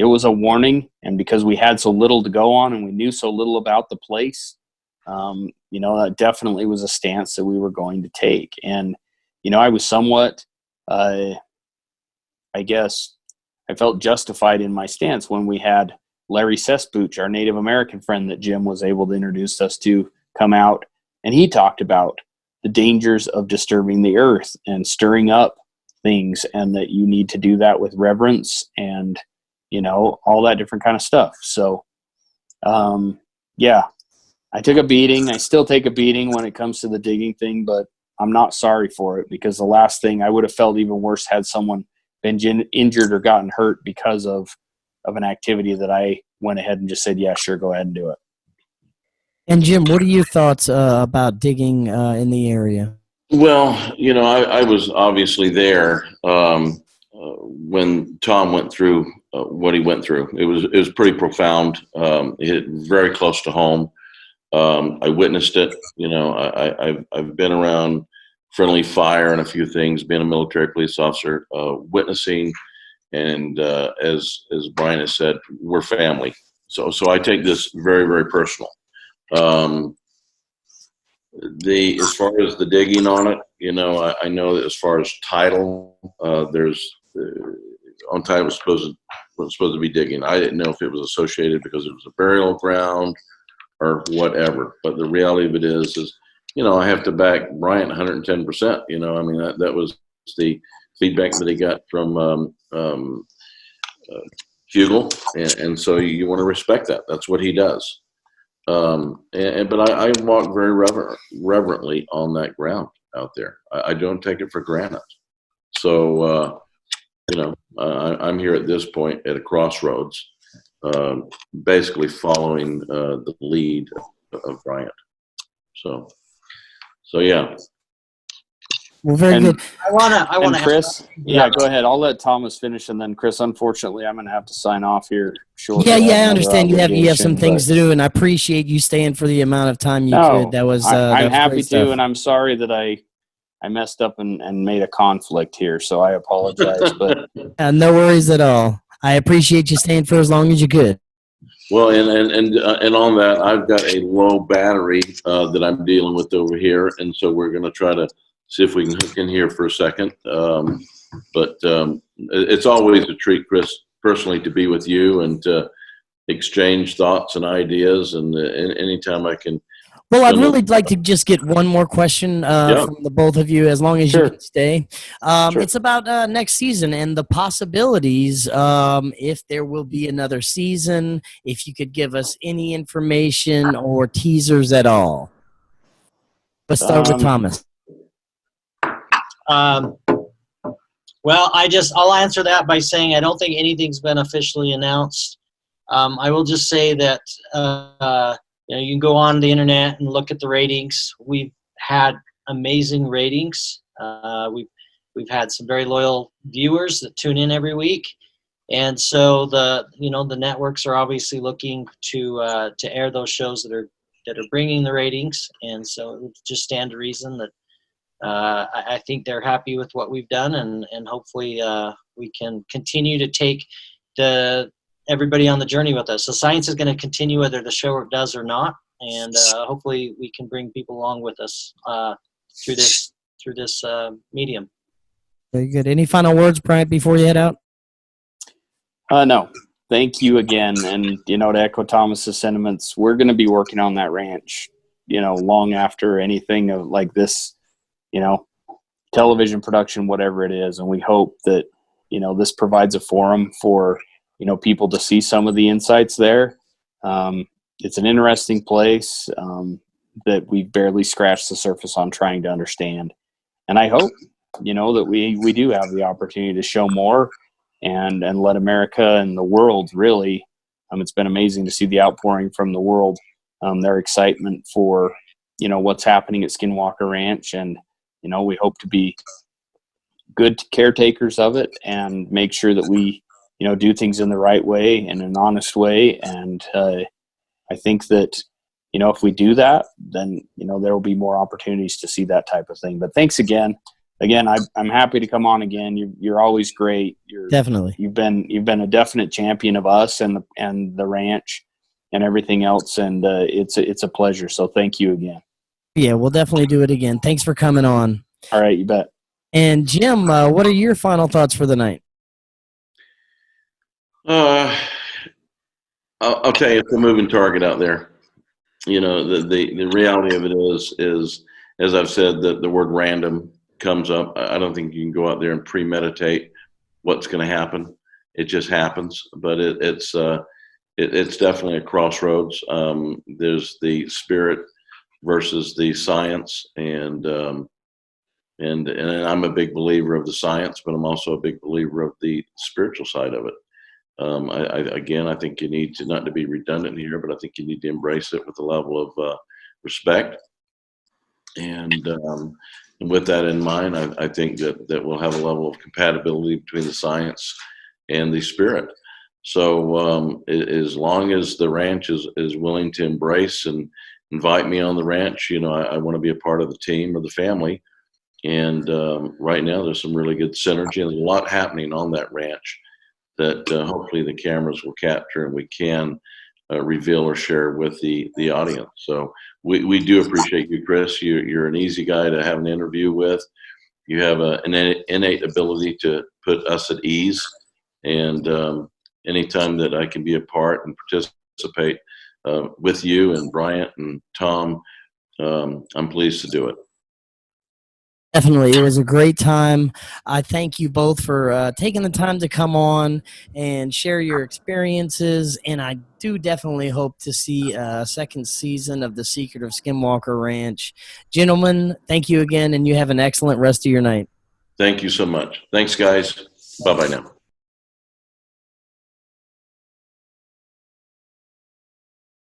[SPEAKER 5] was a warning. And because we had so little to go on and we knew so little about the place, that definitely was a stance that we were going to take. And, I was somewhat, I guess I felt justified in my stance when we had Larry Sespooch, our Native American friend that Jim was able to introduce us to, come out. And he talked about the dangers of disturbing the earth and stirring up things, and that you need to do that with reverence and, all that different kind of stuff. So, I took a beating. I still take a beating when it comes to the digging thing, but I'm not sorry for it, because the last thing I would have felt even worse had someone been injured or gotten hurt because of an activity that I went ahead and just said, yeah, sure, go ahead and do it.
[SPEAKER 2] And Jim, what are your thoughts about digging in the area?
[SPEAKER 3] Well, I was obviously there when Tom went through what he went through. It was pretty profound. It hit very close to home. I witnessed it. I've been around friendly fire and a few things, being a military police officer, witnessing, and as Brian has said, we're family. So I take this very, very personal. As far as the digging on it, I know that as far as title, there's on title was supposed to be digging. I didn't know if it was associated because it was a burial ground or whatever. But the reality of it is I have to back Bryant 110%. That was the feedback that he got from Fugel, and so you want to respect that. That's what he does. But I walk very reverently on that ground out there. I don't take it for granted. So, I'm here at this point at a crossroads, basically following the lead of Bryant. So yeah.
[SPEAKER 2] Well, very good.
[SPEAKER 4] I want to.
[SPEAKER 5] Chris, yeah, go ahead. I'll let Thomas finish, and then Chris. Unfortunately, I'm going to have to sign off here shortly.
[SPEAKER 2] Yeah, I understand. You have some things to do, and I appreciate you staying for the amount of time you could. That was.
[SPEAKER 5] I'm
[SPEAKER 2] that was
[SPEAKER 5] happy
[SPEAKER 2] great
[SPEAKER 5] to,
[SPEAKER 2] stuff.
[SPEAKER 5] and I'm sorry that I I messed up and made a conflict here, so I apologize. But
[SPEAKER 2] No worries at all. I appreciate you staying for as long as you could.
[SPEAKER 3] Well, and on that, I've got a low battery that I'm dealing with over here, and so we're going to try to see if we can hook in here for a second. But it's always a treat, Chris, personally, to be with you and to exchange thoughts and ideas. And anytime I can.
[SPEAKER 2] Well, I'd really like to just get one more question from the both of you, as long as you can stay.
[SPEAKER 5] Sure.
[SPEAKER 2] It's about next season and the possibilities, if there will be another season, if you could give us any information or teasers at all. Let's start with Thomas.
[SPEAKER 4] Well, I'll answer that by saying I don't think anything's been officially announced. I will just say that you can go on the internet and look at the ratings. We've had amazing ratings. We've had some very loyal viewers that tune in every week, and so the networks are obviously looking to air those shows that are bringing the ratings, and so it would just stand to reason that I think they're happy with what we've done, and hopefully we can continue to take everybody on the journey with us. So science is going to continue whether the show does or not, and hopefully we can bring people along with us through this medium.
[SPEAKER 2] Very good. Any final words, Bryant, before you head out?
[SPEAKER 5] No. Thank you again. And, to echo Thomas's sentiments, we're going to be working on that ranch, long after anything of like this, television production, whatever it is. And we hope that, this provides a forum for, people to see some of the insights there. It's an interesting place that we've barely scratched the surface on trying to understand. And I hope, that we do have the opportunity to show more and let America and the world really, it's been amazing to see the outpouring from the world, their excitement for, what's happening at Skinwalker Ranch. And, we hope to be good caretakers of it and make sure that we, do things in the right way and an honest way. And I think that, if we do that, then, there will be more opportunities to see that type of thing. But thanks again. Again, I'm happy to come on again. You're always great.
[SPEAKER 2] Definitely.
[SPEAKER 5] You've been a definite champion of us and the ranch and everything else. And it's a pleasure. So thank you again.
[SPEAKER 2] Yeah, we'll definitely do it again. Thanks for coming on.
[SPEAKER 5] All right, you bet.
[SPEAKER 2] And Jim, what are your final thoughts for the night?
[SPEAKER 3] I'll tell you, it's a moving target out there. The reality of it is as I've said, the word random comes up. I don't think you can go out there and premeditate what's going to happen. It just happens. But it's definitely a crossroads. There's the spirit versus the science, and I'm a big believer of the science, but I'm also a big believer of the spiritual side of it. I think you need to, not to be redundant here, but I think you need to embrace it with a level of respect. And with that in mind, I think that we'll have a level of compatibility between the science and the spirit. So as long as the ranch is willing to embrace and invite me on the ranch, I want to be a part of the team or the family. And right now there's some really good synergy, and there's a lot happening on that ranch that hopefully the cameras will capture and we can reveal or share with the audience. So we do appreciate you, Chris. You're an easy guy to have an interview with. You have an innate ability to put us at ease. And anytime that I can be a part and participate with you and Bryant and Tom, I'm pleased to do it.
[SPEAKER 2] Definitely. It was a great time. I thank you both for taking the time to come on and share your experiences. And I do definitely hope to see a second season of The Secret of Skinwalker Ranch. Gentlemen, thank you again, and you have an excellent rest of your night.
[SPEAKER 3] Thank you so much. Thanks, guys. Bye-bye now.